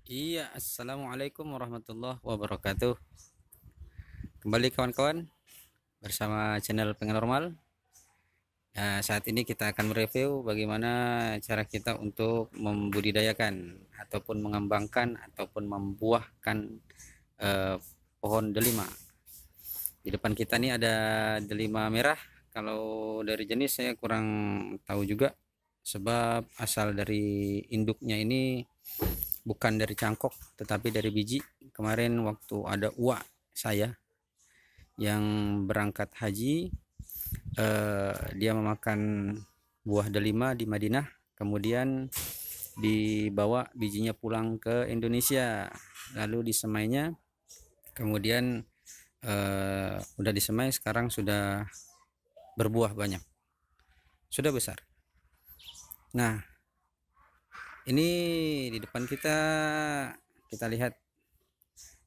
Iya, assalamualaikum warahmatullahi wabarakatuh. Kembali kawan-kawan bersama channel Pengenormal. Nah, saat ini kita akan mereview bagaimana cara kita untuk membudidayakan ataupun mengembangkan ataupun membuahkan eh, pohon delima. Di depan kita nih ada delima merah. Kalau dari jenis saya kurang tahu juga, sebab asal dari induknya ini bukan dari cangkok tetapi dari biji. Kemarin waktu ada uak saya yang berangkat haji, dia memakan buah delima di Madinah, kemudian dibawa bijinya pulang ke Indonesia, lalu disemainya, kemudian udah disemai, sekarang sudah berbuah banyak, sudah besar. Nah, ini di depan kita lihat.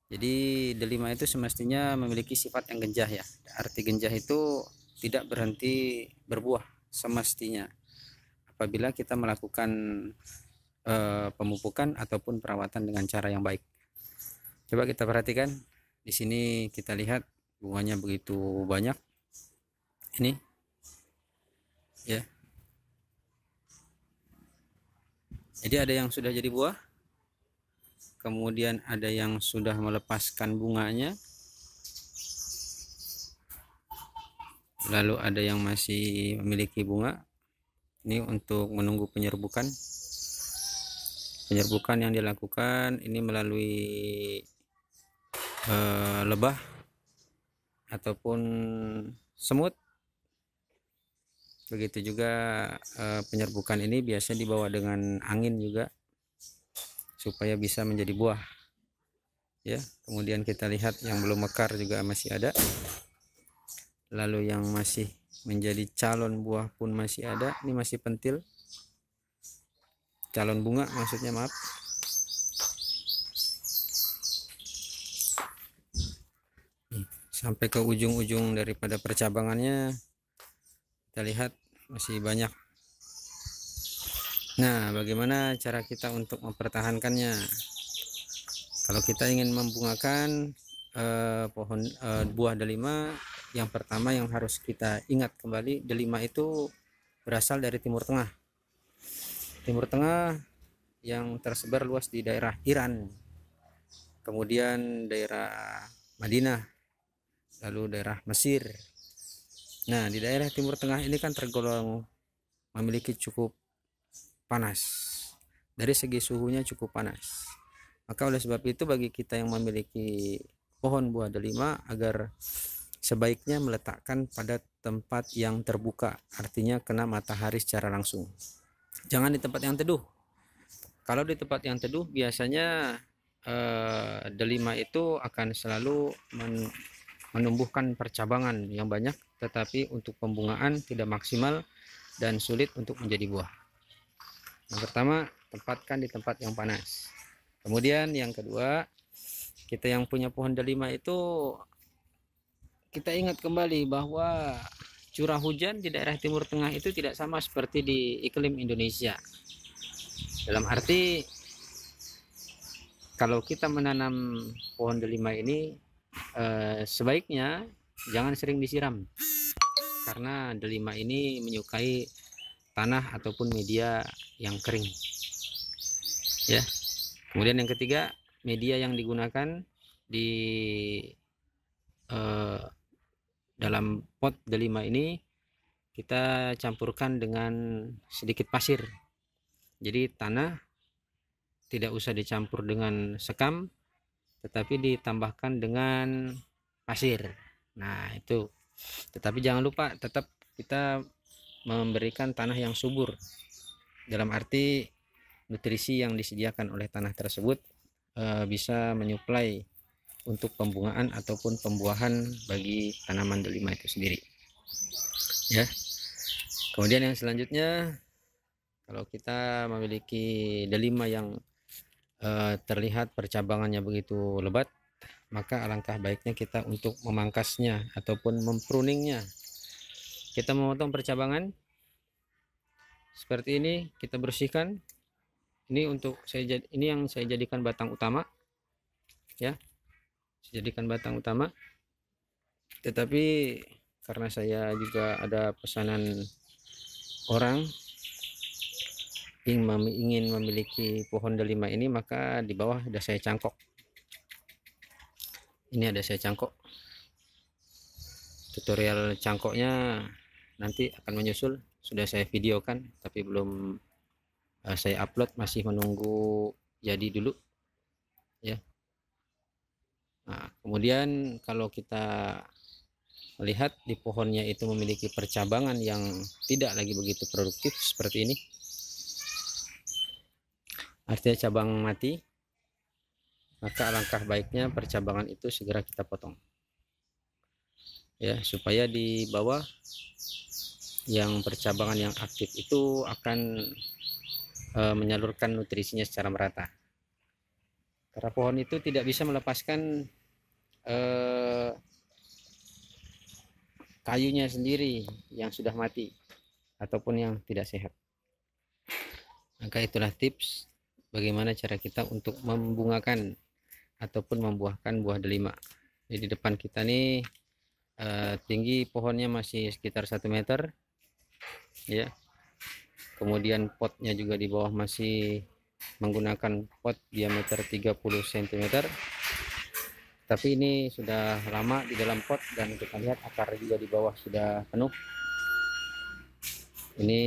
Jadi delima itu semestinya memiliki sifat yang genjah ya. Arti genjah itu tidak berhenti berbuah semestinya apabila kita melakukan pemupukan ataupun perawatan dengan cara yang baik. Coba kita perhatikan. Di sini kita lihat bunganya begitu banyak. Ini ya. Jadi ada yang sudah jadi buah, kemudian ada yang sudah melepaskan bunganya, lalu ada yang masih memiliki bunga. Ini untuk menunggu penyerbukan. Penyerbukan yang dilakukan ini melalui lebah ataupun semut. Begitu juga penyerbukan ini biasa dibawa dengan angin juga supaya bisa menjadi buah ya. Kemudian kita lihat yang belum mekar juga masih ada, lalu yang masih menjadi calon buah pun masih ada. Ini masih pentil, calon bunga maksudnya, maaf. Sampai ke ujung-ujung daripada percabangannya kita lihat masih banyak. Nah, bagaimana cara kita untuk mempertahankannya? Kalau kita ingin membungakan pohon buah delima, yang pertama yang harus kita ingat kembali, delima itu berasal dari Timur Tengah. Timur Tengah yang tersebar luas di daerah Iran, kemudian daerah Madinah, lalu daerah Mesir. Nah, di daerah Timur Tengah ini kan tergolong memiliki cukup panas. Dari segi suhunya cukup panas. Maka oleh sebab itu bagi kita yang memiliki pohon buah delima, agar sebaiknya meletakkan pada tempat yang terbuka, artinya kena matahari secara langsung. Jangan di tempat yang teduh. Kalau di tempat yang teduh biasanya delima itu akan selalu menumbuhkan percabangan yang banyak, tetapi untuk pembungaan tidak maksimal dan sulit untuk menjadi buah. Yang pertama, tempatkan di tempat yang panas. Kemudian yang kedua, kita yang punya pohon delima itu kita ingat kembali bahwa curah hujan di daerah Timur Tengah itu tidak sama seperti di iklim Indonesia. Dalam arti, kalau kita menanam pohon delima ini sebaiknya jangan sering disiram, karena delima ini menyukai tanah ataupun media yang kering ya. Kemudian yang ketiga, media yang digunakan di dalam pot delima ini kita campurkan dengan sedikit pasir. Jadi tanah tidak usah dicampur dengan sekam, tetapi ditambahkan dengan pasir. Nah, itu. Tetapi jangan lupa tetap kita memberikan tanah yang subur. Dalam arti nutrisi yang disediakan oleh tanah tersebut bisa menyuplai untuk pembungaan ataupun pembuahan bagi tanaman delima itu sendiri ya. Kemudian yang selanjutnya, kalau kita memiliki delima yang terlihat percabangannya begitu lebat, maka alangkah baiknya kita untuk memangkasnya ataupun mempruningnya. Kita memotong percabangan seperti ini, kita bersihkan, Ini ini yang saya jadikan batang utama ya, saya jadikan batang utama. Tetapi karena saya juga ada pesanan orang ingin memiliki pohon delima ini, maka di bawah ada saya cangkok. Ini ada saya cangkok. Tutorial cangkoknya nanti akan menyusul, sudah saya videokan tapi belum saya upload, masih menunggu jadi dulu ya. Nah, kemudian kalau kita melihat di pohonnya itu memiliki percabangan yang tidak lagi begitu produktif seperti ini, artinya cabang mati, maka alangkah baiknya percabangan itu segera kita potong ya, supaya di bawah yang percabangan yang aktif itu akan menyalurkan nutrisinya secara merata. Karena pohon itu tidak bisa melepaskan kayunya sendiri yang sudah mati ataupun yang tidak sehat. Maka itulah tips bagaimana cara kita untuk membungakan ataupun membuahkan buah delima. Jadi di depan kita nih tinggi pohonnya masih sekitar 1 meter ya. Kemudian potnya juga di bawah masih menggunakan pot diameter 30 cm. Tapi ini sudah lama di dalam pot dan kita lihat akar juga di bawah sudah penuh. Ini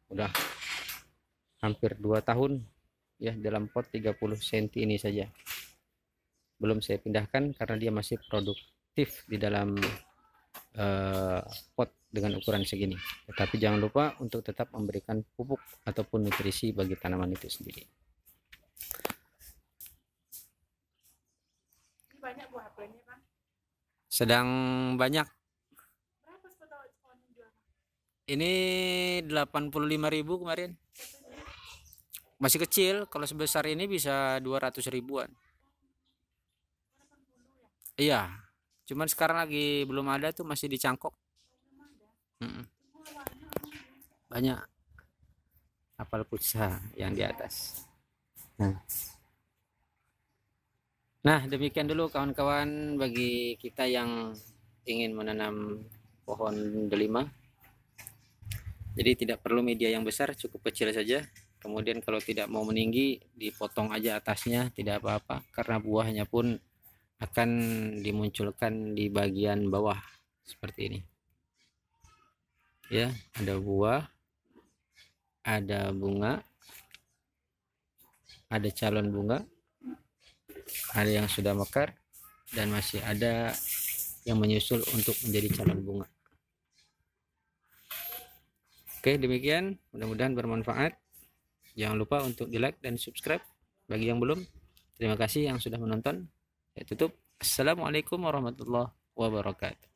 sudah hampir 2 tahun ya dalam pot 30 cm ini saja. Belum saya pindahkan karena dia masih produktif di dalam pot dengan ukuran segini. Tetapi jangan lupa untuk tetap memberikan pupuk ataupun nutrisi bagi tanaman itu sendiri. Banyak buah apelnya, Bang? Sedang banyak. Berapa sepotong pohon yang jual? Ini 85.000 kemarin. Masih kecil, kalau sebesar ini bisa 200 ribuan. Iya, cuman sekarang lagi belum ada tuh, masih dicangkok. Banyak apel putsa yang di atas. Nah, demikian dulu kawan-kawan bagi kita yang ingin menanam pohon delima. Jadi tidak perlu media yang besar, cukup kecil saja. Kemudian kalau tidak mau meninggi, dipotong aja atasnya, tidak apa-apa, karena buahnya pun akan dimunculkan di bagian bawah seperti ini. Ya, ada buah, ada bunga, ada calon bunga, ada yang sudah mekar, dan masih ada yang menyusul untuk menjadi calon bunga. Oke, demikian, mudah-mudahan bermanfaat. Jangan lupa untuk di like dan subscribe bagi yang belum. Terima kasih yang sudah menonton. Saya tutup. Assalamualaikum warahmatullahi wabarakatuh.